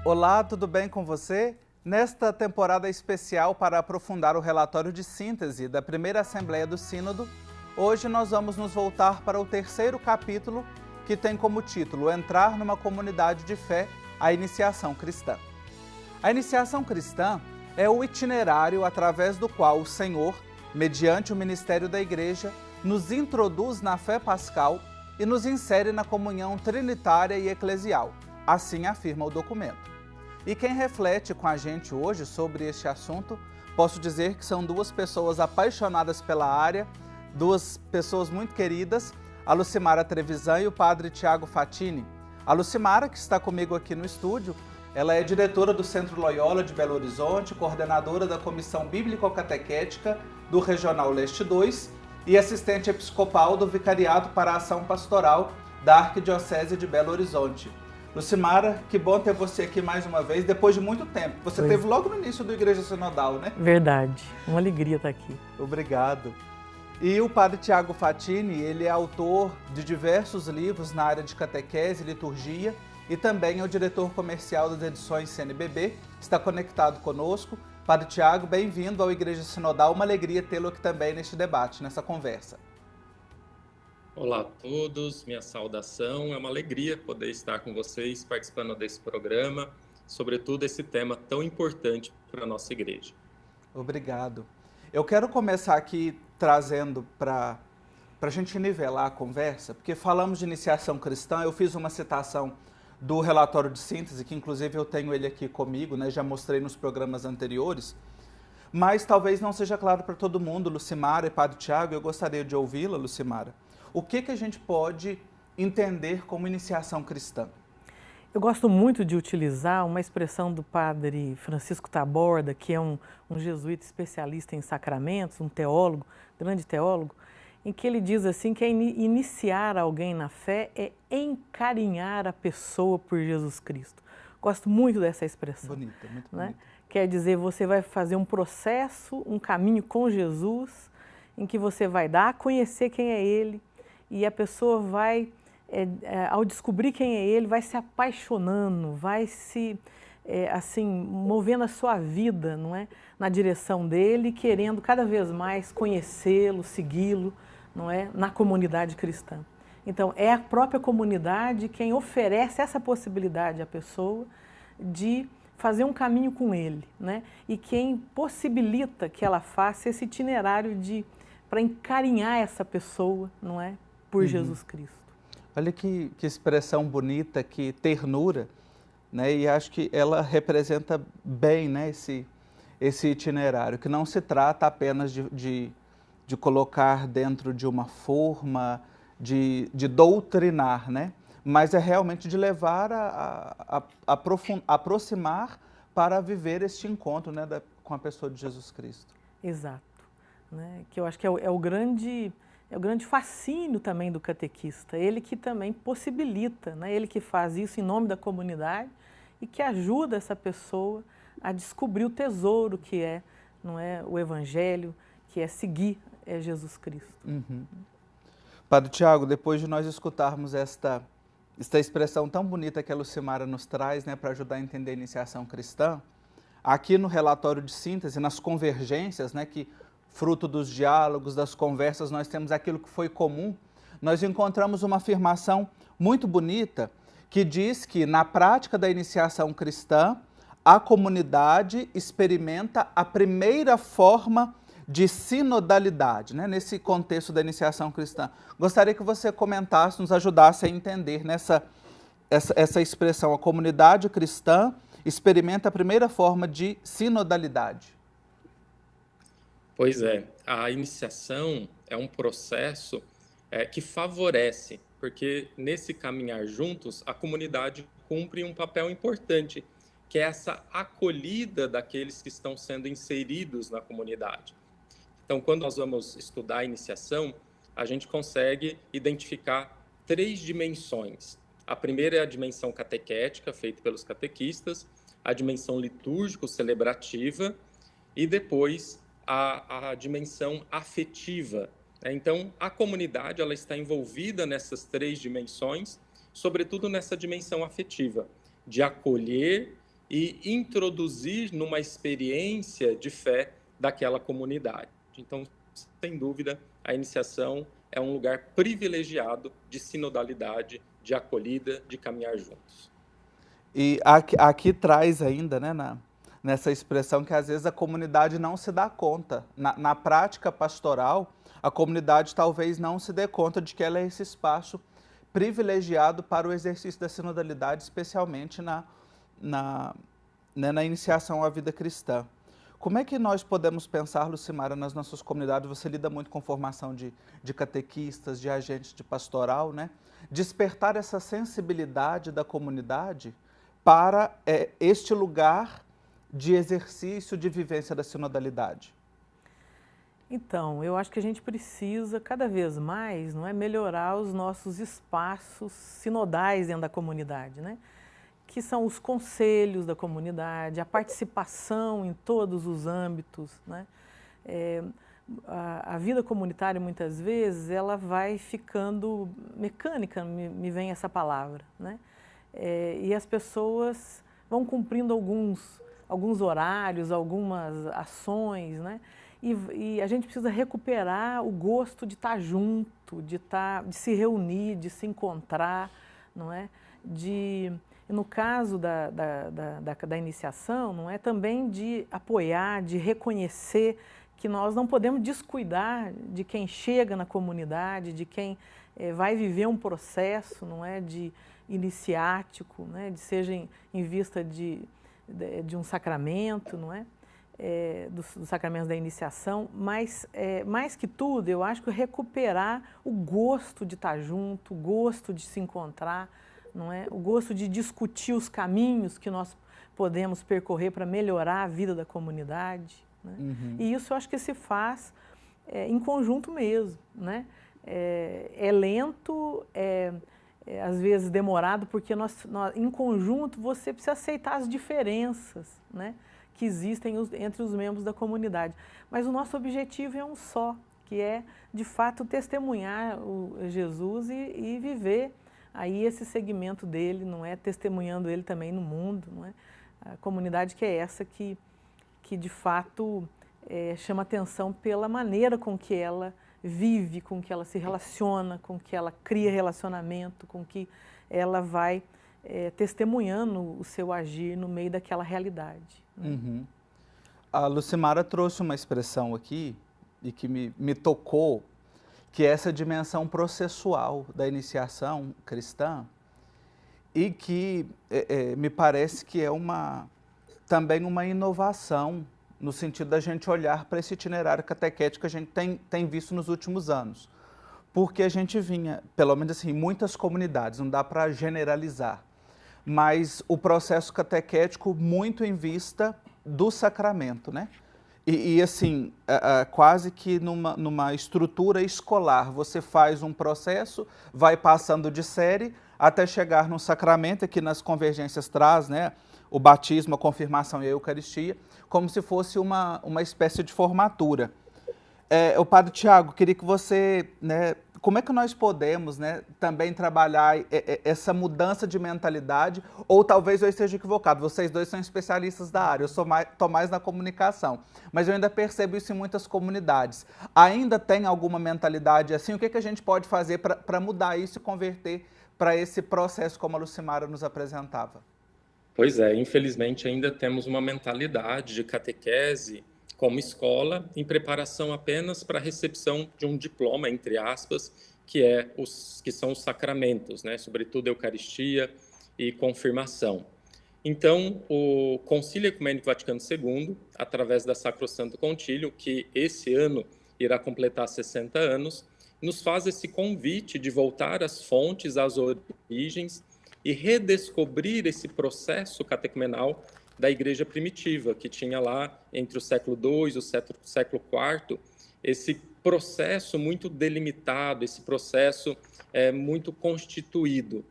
Olá, tudo bem com você? Nesta temporada especial para aprofundar o relatório de síntese da primeira Assembleia do Sínodo, hoje nós vamos nos voltar para o terceiro capítulo, que tem como título Entrar numa comunidade de fé, a iniciação cristã. A iniciação cristã é o itinerário através do qual o Senhor, mediante o ministério da Igreja, nos introduz na fé pascal e nos insere na comunhão trinitária e eclesial. Assim afirma o documento. E quem reflete com a gente hoje sobre este assunto, posso dizer que são duas pessoas apaixonadas pela área, duas pessoas muito queridas, a Lucimara Trevisan e o padre Tiago Fatini. A Lucimara, que está comigo aqui no estúdio, ela é diretora do Centro Loyola de Belo Horizonte, coordenadora da Comissão Bíblico-Catequética do Regional Leste 2 e assistente episcopal do Vicariato para a Ação Pastoral da Arquidiocese de Belo Horizonte. Lucimara, que bom ter você aqui mais uma vez, depois de muito tempo. Você esteve logo no início do Igreja Sinodal, né? Verdade. Uma alegria estar aqui. Obrigado. E o padre Tiago Fatini, ele é autor de diversos livros na área de catequese e liturgia e também é o diretor comercial das edições CNBB, está conectado conosco. Padre Tiago, bem-vindo ao Igreja Sinodal, uma alegria tê-lo aqui também neste debate, nessa conversa. Olá a todos, minha saudação, é uma alegria poder estar com vocês participando desse programa, sobretudo esse tema tão importante para a nossa igreja. Obrigado. Eu quero começar aqui trazendo para a gente nivelar a conversa, porque falamos de iniciação cristã, eu fiz uma citação do relatório de síntese, que inclusive eu tenho ele aqui comigo, né? Já mostrei nos programas anteriores, mas talvez não seja claro para todo mundo, Lucimara e Padre Tiago, eu gostaria de ouvi-la, Lucimara. O que a gente pode entender como iniciação cristã? Eu gosto muito de utilizar uma expressão do padre Francisco Taborda, que é um jesuíta especialista em sacramentos, um teólogo, grande teólogo, em que ele diz assim que iniciar alguém na fé é encarinhar a pessoa por Jesus Cristo. Gosto muito dessa expressão. Bonita, muito né? bonita. Quer dizer, você vai fazer um processo, um caminho com Jesus, em que você vai dar a conhecer quem é Ele, e a pessoa vai, ao descobrir quem é Ele, vai se apaixonando, vai se, assim, movendo a sua vida, não é? Na direção dele, querendo cada vez mais conhecê-lo, segui-lo, não é? Na comunidade cristã. Então, é a própria comunidade quem oferece essa possibilidade à pessoa de fazer um caminho com ele, né? E quem possibilita que ela faça esse itinerário para encarinhar essa pessoa, não é? Por Jesus Cristo. Olha que expressão bonita, que ternura, né? E acho que ela representa bem, né, esse itinerário, que não se trata apenas de colocar dentro de uma forma, de doutrinar, né? Mas é realmente de levar a aproximar para viver este encontro, né, com a pessoa de Jesus Cristo. Exato. Né? Que eu acho que é o grande fascínio também do catequista, ele que também possibilita, né? Ele que faz isso em nome da comunidade e que ajuda essa pessoa a descobrir o tesouro que é, não é, o Evangelho, que é seguir Jesus Cristo. Padre Tiago, depois de nós escutarmos esta expressão tão bonita que a Lucimara nos traz, né, para ajudar a entender a iniciação cristã, aqui no relatório de síntese, nas convergências, né, que fruto dos diálogos, das conversas, nós temos aquilo que foi comum, nós encontramos uma afirmação muito bonita que diz que, na prática da iniciação cristã, a comunidade experimenta a primeira forma de sinodalidade, né, nesse contexto da iniciação cristã. Gostaria que você comentasse, nos ajudasse a entender essa expressão, a comunidade cristã experimenta a primeira forma de sinodalidade. Pois é, a iniciação é um processo que favorece, porque nesse caminhar juntos, a comunidade cumpre um papel importante, que é essa acolhida daqueles que estão sendo inseridos na comunidade. Então, quando nós vamos estudar a iniciação, a gente consegue identificar 3 dimensões. A primeira é a dimensão catequética, feita pelos catequistas, a dimensão litúrgico-celebrativa e depois a dimensão afetiva. Então, a comunidade ela está envolvida nessas 3 dimensões, sobretudo nessa dimensão afetiva, de acolher e introduzir numa experiência de fé daquela comunidade. Então, sem dúvida, a iniciação é um lugar privilegiado de sinodalidade, de acolhida, de caminhar juntos. E aqui traz ainda, né, nessa expressão, que às vezes a comunidade não se dá conta. Na prática pastoral, a comunidade talvez não se dê conta de que ela é esse espaço privilegiado para o exercício da sinodalidade, especialmente na iniciação à vida cristã. Como é que nós podemos pensar, Lucimara, nas nossas comunidades? Você lida muito com formação de catequistas, de agentes de pastoral, né? Despertar essa sensibilidade da comunidade para este lugar de exercício, de vivência da sinodalidade. Então, eu acho que a gente precisa cada vez mais, não é, melhorar os nossos espaços sinodais dentro da comunidade, né? Que são os conselhos da comunidade, a participação em todos os âmbitos, né? A vida comunitária, muitas vezes, ela vai ficando mecânica, me vem essa palavra, né? E as pessoas vão cumprindo alguns horários, algumas ações, né? E a gente precisa recuperar o gosto de estar junto, de se reunir, de se encontrar, não é? No caso da iniciação, não é, também de apoiar, de reconhecer que nós não podemos descuidar de quem chega na comunidade, de quem vai viver um processo, não é, de iniciático, né, seja em vista de um sacramento, não é? Dos sacramentos da iniciação, mas mais que tudo, eu acho que recuperar o gosto de estar junto, o gosto de se encontrar, não é? O gosto de discutir os caminhos que nós podemos percorrer para melhorar a vida da comunidade, né? Uhum. E isso eu acho que se faz em conjunto mesmo, né? É lento, às vezes demorado, porque em conjunto você precisa aceitar as diferenças, né, que existem entre os membros da comunidade. Mas o nosso objetivo é um só, que é, de fato, testemunhar Jesus e viver aí esse segmento dele, não é? Testemunhando ele também no mundo, não é? A comunidade que é essa que de fato, chama atenção pela maneira com que ela vive, com que ela se relaciona, com que ela cria relacionamento, com que ela vai testemunhando o seu agir no meio daquela realidade. Uhum. A Lucimara trouxe uma expressão aqui, e que me tocou, que é essa dimensão processual da iniciação cristã, e que me parece que é também uma inovação, no sentido da gente olhar para esse itinerário catequético que a gente tem visto nos últimos anos. Porque a gente vinha, pelo menos assim, em muitas comunidades, não dá para generalizar, mas o processo catequético muito em vista do sacramento, né? E assim, quase que numa estrutura escolar, você faz um processo, vai passando de série até chegar no sacramento, que nas convergências traz, né, o batismo, a confirmação e a Eucaristia, como se fosse uma espécie de formatura. O Padre Tiago, queria que você, né, como é que nós podemos, né, também trabalhar essa mudança de mentalidade, ou talvez eu esteja equivocado, vocês dois são especialistas da área, eu estou mais na comunicação, mas eu ainda percebo isso em muitas comunidades. Ainda tem alguma mentalidade assim? O que a gente pode fazer para mudar isso e converter para esse processo como a Lucimara nos apresentava? Pois é, infelizmente ainda temos uma mentalidade de catequese como escola, em preparação apenas para a recepção de um diploma, entre aspas, que são os sacramentos, né? Sobretudo Eucaristia e confirmação. Então, o Concílio Ecumênico Vaticano II, através da Sacrosanto Concílio, que esse ano irá completar 60 anos, nos faz esse convite de voltar às fontes, às origens e redescobrir esse processo catecumenal da igreja primitiva, que tinha lá, entre o século II e o século IV, esse processo muito delimitado, esse processo muito constituído.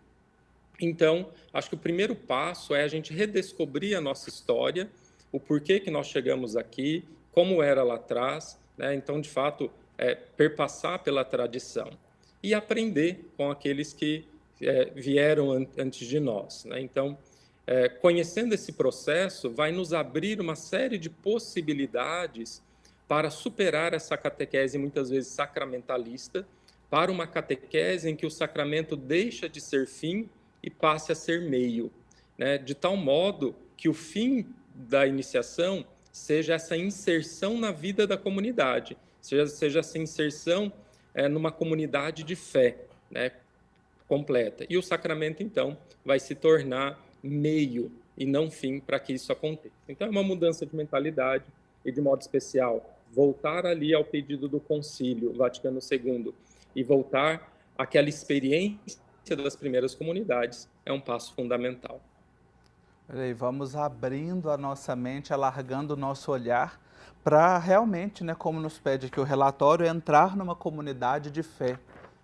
Então, acho que o primeiro passo é a gente redescobrir a nossa história, o porquê que nós chegamos aqui, como era lá atrás, né? Então, de fato, perpassar pela tradição e aprender com aqueles que vieram antes de nós, né? Então, conhecendo esse processo, vai nos abrir uma série de possibilidades para superar essa catequese, muitas vezes sacramentalista, para uma catequese em que o sacramento deixa de ser fim e passe a ser meio, né? De tal modo que o fim da iniciação seja essa inserção na vida da comunidade, seja essa inserção numa comunidade de fé, né, completa. E o sacramento, então, vai se tornar meio e não fim para que isso aconteça. Então, é uma mudança de mentalidade e, de modo especial, voltar ali ao pedido do Concílio Vaticano II e voltar àquela experiência das primeiras comunidades é um passo fundamental. Peraí, vamos abrindo a nossa mente, alargando o nosso olhar para realmente, né, como nos pede aqui o relatório, entrar numa comunidade de fé,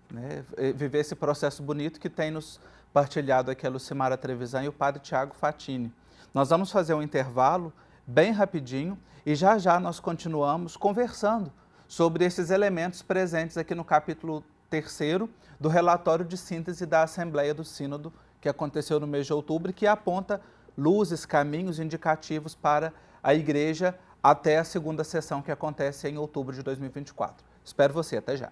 né, viver esse processo bonito que tem nos partilhado aqui a Lucimara Trevisan e o Padre Tiago Fatini. Nós vamos fazer um intervalo bem rapidinho e já já nós continuamos conversando sobre esses elementos presentes aqui no capítulo 3º do relatório de síntese da Assembleia do Sínodo, que aconteceu no mês de outubro e que aponta luzes, caminhos indicativos para a Igreja até a segunda sessão que acontece em outubro de 2024. Espero você, até já.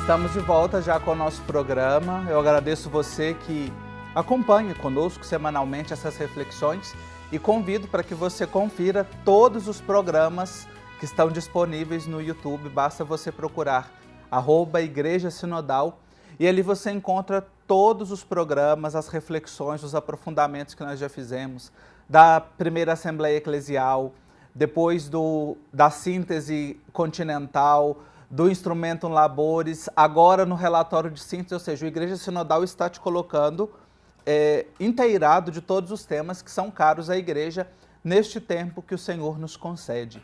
Estamos de volta já com o nosso programa. Eu agradeço você que acompanha conosco semanalmente essas reflexões e convido para que você confira todos os programas que estão disponíveis no YouTube. Basta você procurar @Igreja Sinodal e ali você encontra todos os programas, as reflexões, os aprofundamentos que nós já fizemos da primeira Assembleia Eclesial, depois da síntese continental, do Instrumentum Laboris, agora no relatório de síntese, ou seja, a Igreja Sinodal está te colocando inteirado de todos os temas que são caros à Igreja neste tempo que o Senhor nos concede.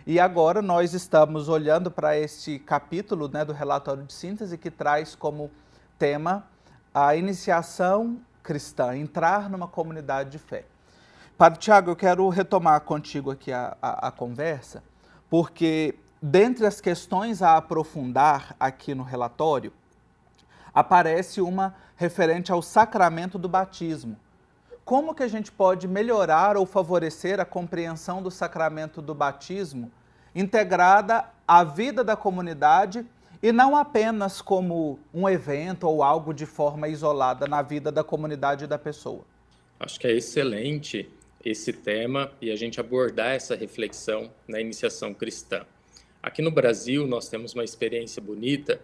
E agora nós estamos olhando para este capítulo, né, do relatório de síntese que traz como tema a iniciação cristã, entrar numa comunidade de fé. Padre Tiago, eu quero retomar contigo aqui a conversa, porque dentre as questões a aprofundar aqui no relatório, aparece uma referente ao sacramento do batismo. Como que a gente pode melhorar ou favorecer a compreensão do sacramento do batismo integrada à vida da comunidade e não apenas como um evento ou algo de forma isolada na vida da comunidade e da pessoa? Acho que é excelente esse tema e a gente abordar essa reflexão na iniciação cristã. Aqui no Brasil, nós temos uma experiência bonita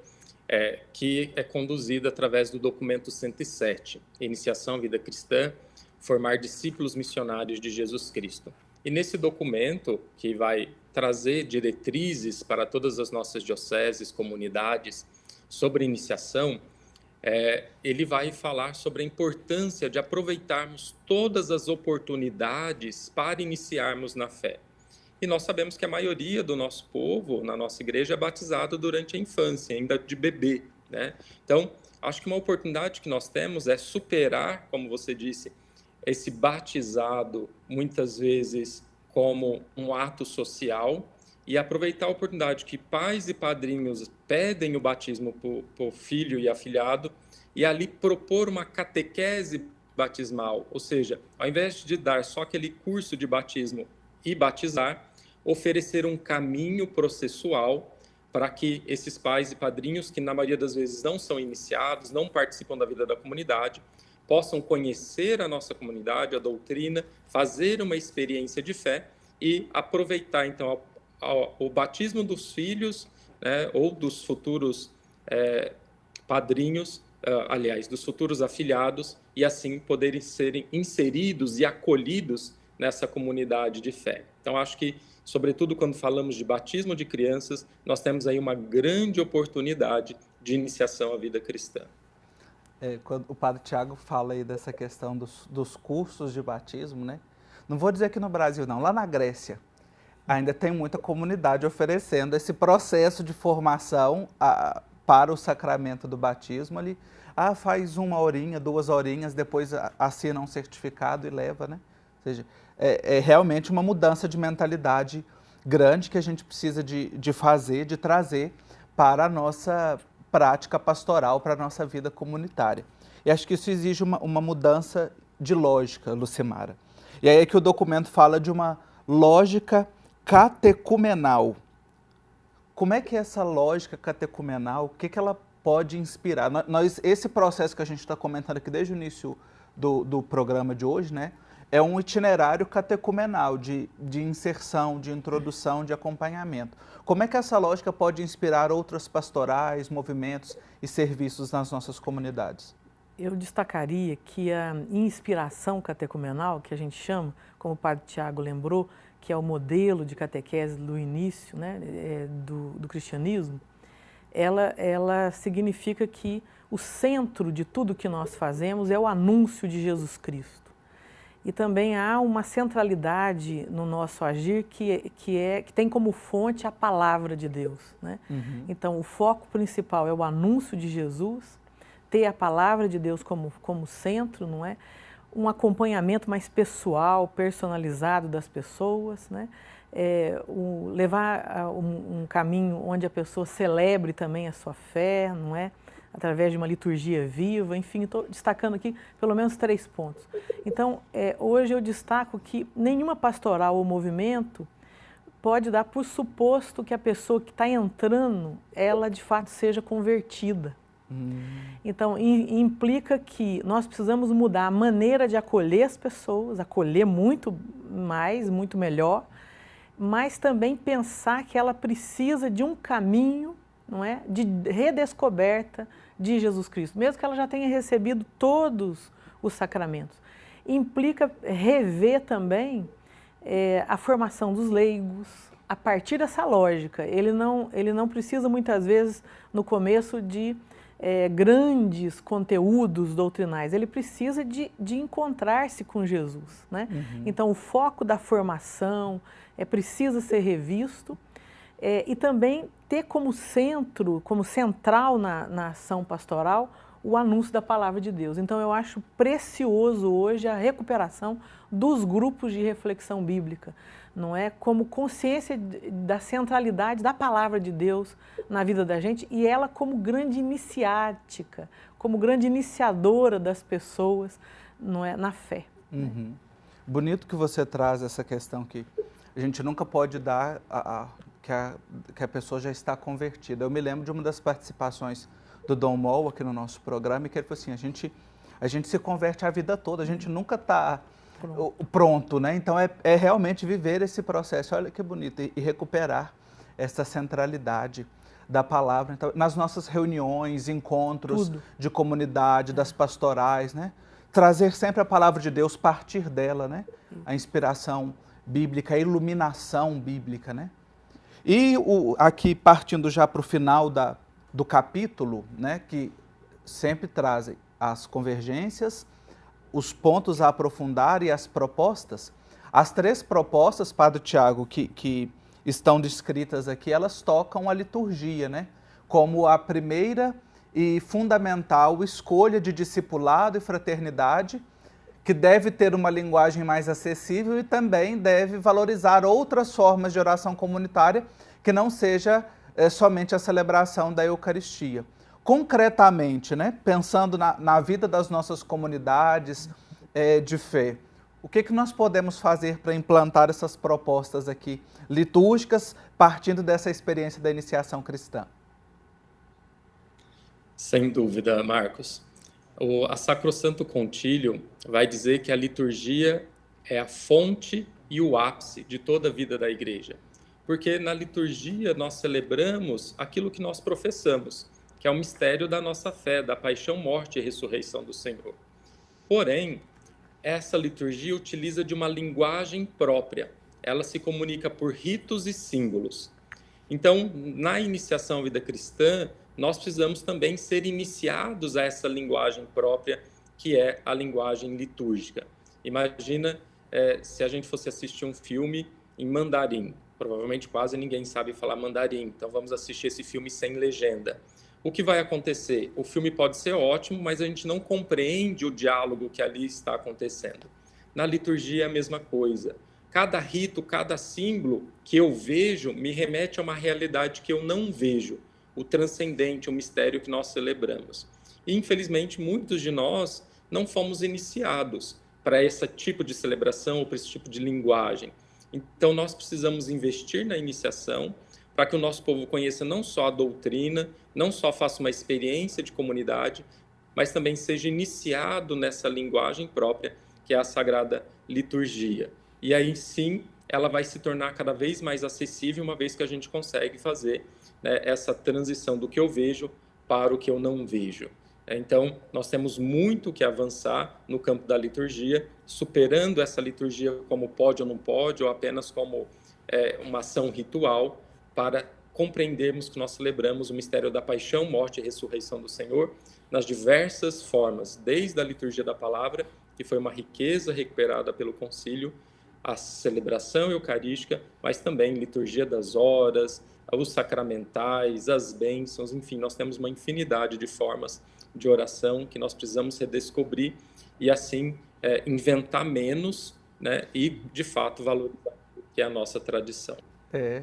que é conduzida através do documento 107, Iniciação à Vida Cristã, Formar Discípulos Missionários de Jesus Cristo. E nesse documento, que vai trazer diretrizes para todas as nossas dioceses, comunidades, sobre iniciação, ele vai falar sobre a importância de aproveitarmos todas as oportunidades para iniciarmos na fé. E nós sabemos que a maioria do nosso povo, na nossa igreja, é batizado durante a infância, ainda de bebê, né? Então, acho que uma oportunidade que nós temos é superar, como você disse, esse batizado, muitas vezes, como um ato social e aproveitar a oportunidade que pais e padrinhos pedem o batismo por filho e afilhado e ali propor uma catequese batismal, ou seja, ao invés de dar só aquele curso de batismo e batizar, oferecer um caminho processual para que esses pais e padrinhos, que na maioria das vezes não são iniciados, não participam da vida da comunidade, possam conhecer a nossa comunidade, a doutrina, fazer uma experiência de fé e aproveitar, então, o batismo dos filhos, né, ou dos futuros padrinhos, aliás, dos futuros afilhados, e assim poderem serem inseridos e acolhidos nessa comunidade de fé. Então, acho que, sobretudo quando falamos de batismo de crianças, nós temos aí uma grande oportunidade de iniciação à vida cristã. Quando o Padre Tiago fala aí dessa questão dos cursos de batismo, né? Não vou dizer aqui no Brasil, não. Lá na Grécia, ainda tem muita comunidade oferecendo esse processo de formação para o sacramento do batismo ali. Faz 1 horinha, 2 horinhas, depois assina um certificado e leva, né? Ou seja, é realmente uma mudança de mentalidade grande que a gente precisa de fazer, de trazer para a nossa prática pastoral, para a nossa vida comunitária. E acho que isso exige uma mudança de lógica, Lucimara. E aí é que o documento fala de uma lógica catecumenal. Como é que é essa lógica catecumenal, o que ela pode inspirar? Esse processo que a gente está comentando aqui desde o início do programa de hoje, né, é um itinerário catecumenal de inserção, de introdução, de acompanhamento. Como é que essa lógica pode inspirar outras pastorais, movimentos e serviços nas nossas comunidades? Eu destacaria que a inspiração catecumenal, que a gente chama, como o padre Tiago lembrou, que é o modelo de catequese do início, né, do cristianismo, ela significa que o centro de tudo que nós fazemos é o anúncio de Jesus Cristo. E também há uma centralidade no nosso agir que tem como fonte a palavra de Deus, né? Uhum. Então, o foco principal é o anúncio de Jesus, ter a palavra de Deus como centro, não é? Um acompanhamento mais pessoal, personalizado das pessoas, né? Levar um caminho onde a pessoa celebre também a sua fé, não é? Através de uma liturgia viva, enfim, estou destacando aqui pelo menos 3 pontos. Então, hoje eu destaco que nenhuma pastoral ou movimento pode dar por suposto que a pessoa que está entrando, ela de fato seja convertida. Então, implica que nós precisamos mudar a maneira de acolher as pessoas, acolher muito mais, muito melhor, mas também pensar que ela precisa de um caminho, não é, de redescoberta de Jesus Cristo, mesmo que ela já tenha recebido todos os sacramentos. Implica rever também a formação dos leigos, a partir dessa lógica. Ele não precisa muitas vezes, no começo, de grandes conteúdos doutrinais, ele precisa de encontrar-se com Jesus, né? Uhum. Então, o foco da formação precisa ser revisto e também ter como centro, como central na ação pastoral, o anúncio da palavra de Deus. Então, eu acho precioso hoje a recuperação dos grupos de reflexão bíblica, não é? Como consciência da centralidade da palavra de Deus na vida da gente e ela como grande iniciática, como grande iniciadora das pessoas, não é? Na fé. Uhum. Né? Bonito que você traz essa questão que a gente nunca pode dar que a pessoa já está convertida. Eu me lembro de uma das participações do Dom Mol aqui no nosso programa, e que ele falou assim, a gente se converte a vida toda, a gente nunca está pronto, né? Então é realmente viver esse processo, olha que bonito, e recuperar essa centralidade da palavra. Então, nas nossas reuniões, encontros de comunidade, das pastorais, né? Trazer sempre a palavra de Deus, partir dela, né? A inspiração bíblica, a iluminação bíblica, né? E aqui partindo já para o final do capítulo, né, que sempre trazem as convergências, os pontos a aprofundar e as propostas. As 3 propostas, Padre Tiago, que estão descritas aqui, elas tocam a liturgia, né, como a primeira e fundamental escolha de discipulado e fraternidade, que deve ter uma linguagem mais acessível e também deve valorizar outras formas de oração comunitária que não seja somente a celebração da Eucaristia. Concretamente, né, pensando na vida das nossas comunidades de fé, o que nós podemos fazer para implantar essas propostas aqui litúrgicas, partindo dessa experiência da iniciação cristã? Sem dúvida, Marcos. A Sacrosanto Concílio vai dizer que a liturgia é a fonte e o ápice de toda a vida da Igreja. Porque na liturgia nós celebramos aquilo que nós professamos, que é o mistério da nossa fé, da paixão, morte e ressurreição do Senhor. Porém, essa liturgia utiliza de uma linguagem própria. Ela se comunica por ritos e símbolos. Então, na iniciação à vida cristã, nós precisamos também ser iniciados a essa linguagem própria, que é a linguagem litúrgica. Imagina se a gente fosse assistir um filme em mandarim. Provavelmente quase ninguém sabe falar mandarim, então vamos assistir esse filme sem legenda. O que vai acontecer? O filme pode ser ótimo, mas a gente não compreende o diálogo que ali está acontecendo. Na liturgia é a mesma coisa. Cada rito, cada símbolo que eu vejo me remete a uma realidade que eu não vejo, o transcendente, o mistério que nós celebramos. E, infelizmente, muitos de nós não fomos iniciados para esse tipo de celebração ou para esse tipo de linguagem. Então, nós precisamos investir na iniciação para que o nosso povo conheça não só a doutrina, não só faça uma experiência de comunidade, mas também seja iniciado nessa linguagem própria, que é a Sagrada Liturgia. E aí sim, ela vai se tornar cada vez mais acessível, uma vez que a gente consegue fazer, né, essa transição do que eu vejo para o que eu não vejo. Então, nós temos muito que avançar no campo da liturgia, superando essa liturgia como pode ou não pode, ou apenas como uma ação ritual, para compreendermos que nós celebramos o mistério da paixão, morte e ressurreição do Senhor nas diversas formas, desde a liturgia da palavra, que foi uma riqueza recuperada pelo concílio, a celebração eucarística, mas também liturgia das horas, os sacramentais, as bênçãos, enfim, nós temos uma infinidade de formas de oração que nós precisamos redescobrir e, assim, inventar menos, né, e, de fato, valorizar o que é a nossa tradição.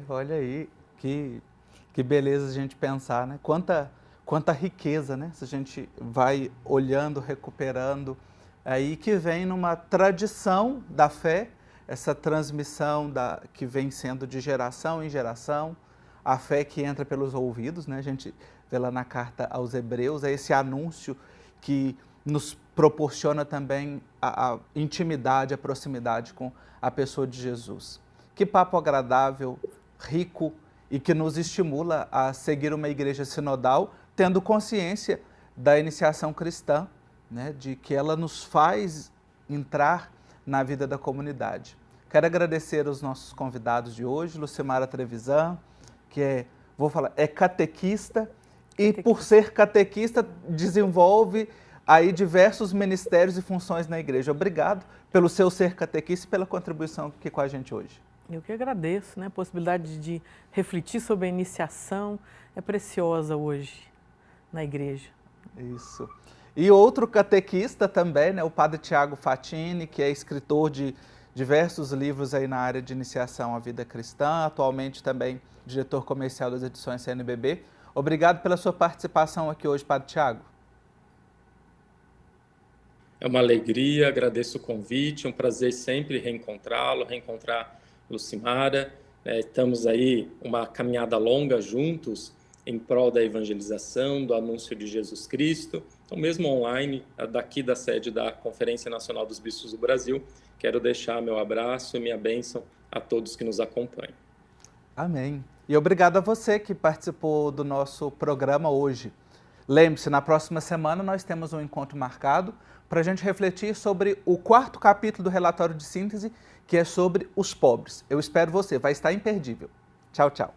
Olha aí, que beleza a gente pensar, né? Quanta riqueza, né? Se a gente vai olhando, recuperando, aí que vem numa tradição da fé, essa transmissão que vem sendo de geração em geração, a fé que entra pelos ouvidos, né? A gente vê lá na carta aos Hebreus, é esse anúncio que nos proporciona também a intimidade, a proximidade com a pessoa de Jesus. Que papo agradável, rico e que nos estimula a seguir uma igreja sinodal, tendo consciência da iniciação cristã, né? De que ela nos faz entrar na vida da comunidade. Quero agradecer aos nossos convidados de hoje, Lucimara Trevisan, que é catequista e, por ser catequista, desenvolve aí diversos ministérios e funções na igreja. Obrigado pelo seu ser catequista e pela contribuição aqui com a gente hoje. Eu que agradeço, né? A possibilidade de refletir sobre a iniciação é preciosa hoje na igreja. Isso. E outro catequista também, né? O padre Tiago Fatini, que é escritor de diversos livros aí na área de iniciação à vida cristã, atualmente também diretor comercial das edições CNBB. Obrigado pela sua participação aqui hoje, Padre Tiago. É uma alegria, agradeço o convite, um prazer sempre reencontrá-lo, reencontrar Lucimara. Estamos aí uma caminhada longa juntos em prol da evangelização, do anúncio de Jesus Cristo. Então, mesmo online, daqui da sede da Conferência Nacional dos Bispos do Brasil, quero deixar meu abraço e minha bênção a todos que nos acompanham. Amém. E obrigado a você que participou do nosso programa hoje. Lembre-se, na próxima semana nós temos um encontro marcado para a gente refletir sobre o 4º capítulo do relatório de síntese, que é sobre os pobres. Eu espero você, vai estar imperdível. Tchau, tchau.